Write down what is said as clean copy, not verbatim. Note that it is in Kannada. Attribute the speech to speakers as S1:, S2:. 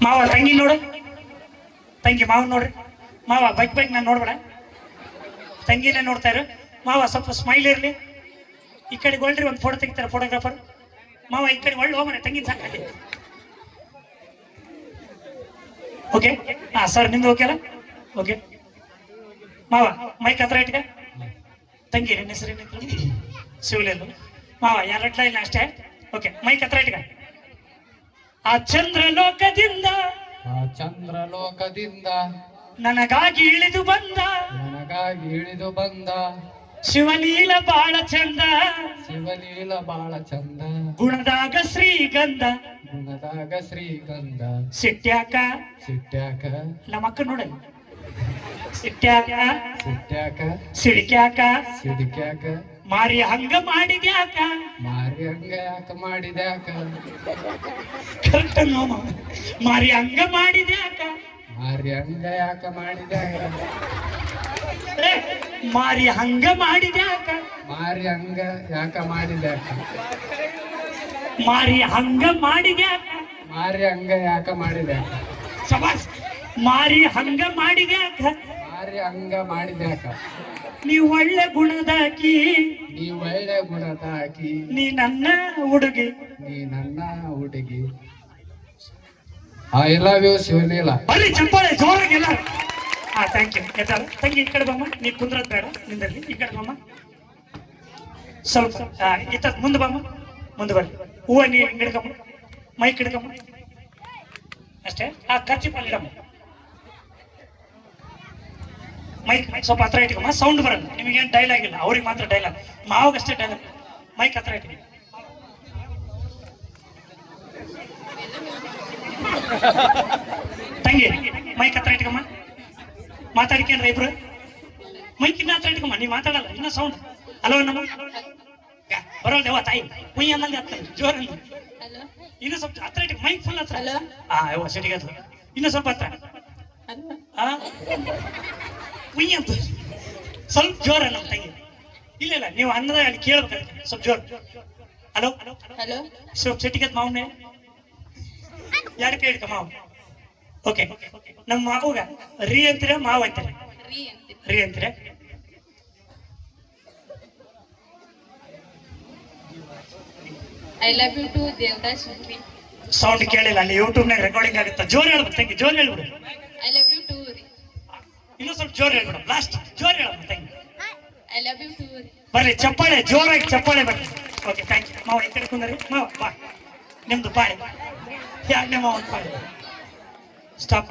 S1: ಮಾವ ತಂಗಿ ನೋಡು, ತಂಗಿ ಮಾವ ನೋಡ್ರಿ. ಮಾವ ಬೈಕ್ ನಾನು ನೋಡ್ಬೇಡ, ತಂಗಿನೇ ನೋಡ್ತಾ ಇರು. ಮಾವ ಸ್ವಲ್ಪ ಸ್ಮೈಲ್ ಇರಲಿ. ಈ ಕಡೆ ಒಳ್ರಿ ಒಂದು ಫೋಟೋ ತೆಗಿತಾರೆ ಫೋಟೋಗ್ರಾಫರ್. ಮಾವ ಈ ಕಡೆ ಒಳ್ಳೆ ಹೋಮನೆ ತಂಗಿನ ಸಾಕಲ್ಲಿ. ಓಕೆ ಹಾ ಸರ್, ನಿಮ್ದು ಓಕೆ ಅಲ್ಲ? ಓಕೆ ಮಾವ ಮೈಕ್ ಹತ್ರ ಇಟ್ಕ. ತಂಗಿ ನಿನ್ನ ಹೆಸರು ಏನಿದ್ರು? ಶಿವಲಿಲ್ಲ. ಮಾವ ಯಾರಟ್ಲ ಇಲ್ಲ ಅಷ್ಟೇ. ಓಕೆ ಮೈಕ್ ಹತ್ರ ಇಟ್ಕ. ಆ ಚಂದ್ರಲೋಕದಿಂದ ನನಗಾಗಿ ಇಳಿದು ಬಂದ ಶಿವಲೀಲ ಬಾಳ ಚಂದ ಗುಣದಾಗ ಶ್ರೀಗಂಧ ಸಿಟ್ಟ್ಯಾಕ ನಮ್ಮ ಅಕ್ಕ ನೋಡ, ಸಿಟ್ಟ್ಯಾಕ ಸಿಡಿಕ್ಯಾಕ ಮಾರಿ ಹಂಗ ಮಾಡಿದ್ಯಾಕ ಕರೆಕ್ಟ್ ನೋಮ. ಮಾರಿ ಹಂಗ ಮಾಡಿದ್ಯಾಕ ಮಾರಿ ಹಂಗ ಮಾಡಿದ್ಯಾಕ ಮಾರಿ ಹಂಗ ಮಾಡಿದ್ಯಾಕ ಸಬಾಸ್. ಮಾರಿ ಹಂಗ ಮಾಡಿದ್ಯಾಕ ನೀ ಒಳ್ಳೆ ಗುಣದಾಕಿ ನೀ ನನ್ನ ಹುಡುಗಿ
S2: ಐ ಲವ್ ಯು ಶಿವಲೀಲಾ.
S1: ಅಲ್ಲಿ ಚಪ್ಪಾಳೆ ಜೋರಾಗಿಲ್ಲ. ಹಾ ಥ್ಯಾಂಕ್ ಯು. ಎತ್ತಾಳ ತಂಗಿ ಈ ಕಡೆ ಬಮ್ಮ, ನೀ ಕುಂದ್ರದ್ ಬೇಡ ನಿಂದಲ್ಲಿ. ಈ ಕಡೆ ಬಮ್ಮ ಸ್ವಲ್ಪ, ಇತ್ತ ಮುಂದೆ ಬಮ್ಮ, ಮುಂದೆ ಬರ್ರಿ. ಹೂವ ನೀ ಹಿಡ್ಕಮ್ಮ, ಮೈಕ್ ಹಿಡ್ಕಮ್ಮ ಅಷ್ಟೇ. ಆ ಖರ್ಚು ಪಲ್ಲಿಡಮ್ಮ, ಮೈಕ್ ಸ್ವಲ್ಪ ಹತ್ರ ಇಟ್ಕಮ್ಮ. ಸೌಂಡ್ ಬರಲ್ಲ, ನಿಮಗೇನು ಡೈಲಾಗ್ ಇಲ್ಲ, ಅವ್ರಿಗೆ ಮಾತ್ರ ಡೈಲಾಗ್, ಮಾವಾಗಷ್ಟೇ ಡೈಲಾಗ್. ಮೈಕ್ ಹತ್ರ ಇಟ್ಕಿ. ತಂಗಿ ಮೈಕ್ ಹತ್ರ ಇಟ್ಕಮ್ಮ, ಮಾತಾಡ್ಕೊಂಡ್ರೆ ಇಬ್ರು. ಮೈಕ್ ಇನ್ನ ಹತ್ರ ಇಟ್ಕಮ್ಮ, ನೀ ಮಾತಾಡಲ್ಲ ಇನ್ನ ಸೌಂಡ್. ಹಲೋ ನಮ್ಮ ಬರೋಲ್ಲ ದೇವ ತಾಯಿ ಕುಯ್ಯ ಅನ್ನಂಗೆ ಆಗ್ತದೆ ಜೋರ. ಇನ್ನು ಸ್ವಲ್ಪ ಹತ್ರ ಇಟ್ಕ, ಮೈಕ್ ಫುಲ್ ಹತ್ರ. ಹಾ ಯವ್ವ ಸಿಟಿಗೆ ಹತ್ರ, ಇನ್ನು ಸ್ವಲ್ಪ ಹತ್ರ. ಕುಯ್ಯ ಅಂತ ಸ್ವಲ್ಪ ಜೋರ ನಮ್ಮ ತಂಗಿ. ಇಲ್ಲ ನೀವು ಅನ್ನದ ಅಲ್ಲಿ ಕೇಳ್ಬೇಕಾದ್ರೆ ಸ್ವಲ್ಪ ಜೋರ್. ಹಲೋ ಸ್ವಲ್ಪ ಸಿಟಿಗೆ ಮಾವನ್ನೇ ಯಾರು ಕೇಳಿಕ ಮಾವ. ಓಕೆ ನಮ್ಮ ಮಾವುಗ ರೀ ಅಂತೀರ ಮಾವ ಅಂತೀರ? ರೀ ಅಂತೀರ.
S3: I love you too Devdas.
S1: Sound ಕೇಳಿಲ್ಲ, ಅಲ್ಲಿ ಯೂಟ್ಯೂಬ್ನಾಗ ರೆಕಾರ್ಡಿಂಗ್ ಆಗುತ್ತೆ. ಜೋರ್ ಹೇಳ್ಬೇಕು ತಂಗಿ, ಜೋರ್ ಹೇಳ್ಬಿಡು.
S3: I love you too.
S1: ಇನ್ನೂ ಸ್ವಲ್ಪ ಜೋರ್ ಹೇಳ್ಬಿಡು, ಲಾಸ್ಟ್ ಜೋರ್ ಹೇಳಮ್ಮ ತಂಗಿ.
S3: I love you too.
S1: ಬರ್ರಿ ಚಪ್ಪಾಳೆ, ಜೋರಾಗಿ ಚಪ್ಪಾಳೆ ಬರ್ರಿ. Okay thank you. ಮಾವ ಈ ಕಡೆ ಕುಂದ್ರಿ. ಮಾವ ಬಾ, ನಿಮ್ದು ಬಾಳೆ ಯಾಕೆ ಮಾವ ಪಾಳೆ ಸ್ಟಾಪ್.